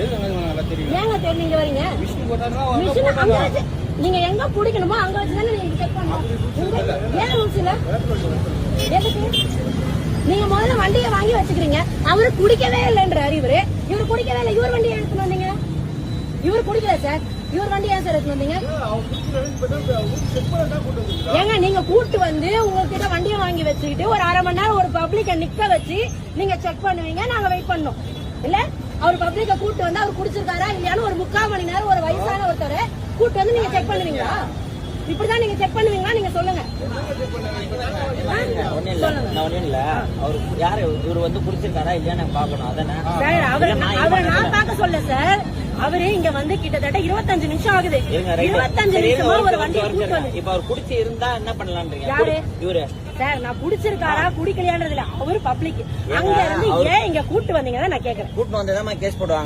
ஏங்க நீங்க வரீங்க மிஷின் அங்க வச்சு நீங்க எங்க பிடிக்கணுமோ அங்க வச்சுதானே நீங்க செக் பண்ணணும். ஏன் ரூல்ஸ் இல்ல? எதுக்கு நீங்க முதல்ல வண்டியை வாங்கி வச்சுக்கிறீங்க? அவரு குடிக்கவே இல்லைன்றாரு. இவரு குடிக்கவே இல்லை. இவர் வண்டியை எடுத்துன்னு வந்தீங்க. இவர் குடிக்கல சார். இவர் வண்டி ஏன் சார் எடுத்துன்னு வந்தீங்க? ஏங்க நீங்க கூட்டு வந்து உங்ககிட்ட வண்டியை வாங்கி வச்சுக்கிட்டு ஒரு அரை மணி நேரம் ஒரு பப்ளிக்க நிக்க வச்சு நீங்க செக் பண்ணுவீங்க. நாங்க வெயிட் பண்ணோம் இல்ல? அவர் பப்ளிக்க கூட்டு வந்து அவர் குடிச்சிருக்காரா இல்லையான்னு ஒரு 3/4 மணி நேரம் ஒரு வயசான ஒருத்தர் கூட்டு வந்து நீங்க செக் பண்ணுவீங்களா? இப்படிதான் நீங்க செக் பண்ணுவீங்களா? நீங்க சொல்லுங்க. அவர் யாரு இவர் வந்து குடிச்சிருக்காரா இல்லையா நான் பாக்கணும். அதானே அவரை நான் பார்க்க சொல்ல சார். அவரு இங்க வந்து கிட்டத்தட்ட 25 நிமிஷம் ஆகுது. 25 நிமிஷமா ஒரு வண்டி இப்ப அவர் குடிச்சு இருந்தா என்ன பண்ணலான்றீங்க? யாரு இவரு சார்? நான் குடிச்சிருக்காரா குடிக்கலையான்றது இல்ல. அவரு பப்ளிக் அங்க இருந்து ஏன் இங்க கூட்டு வந்தீங்கன்னா நான் கேக்குறேன். கூட்டு வந்ததான் கேஸ் போடுவாங்க.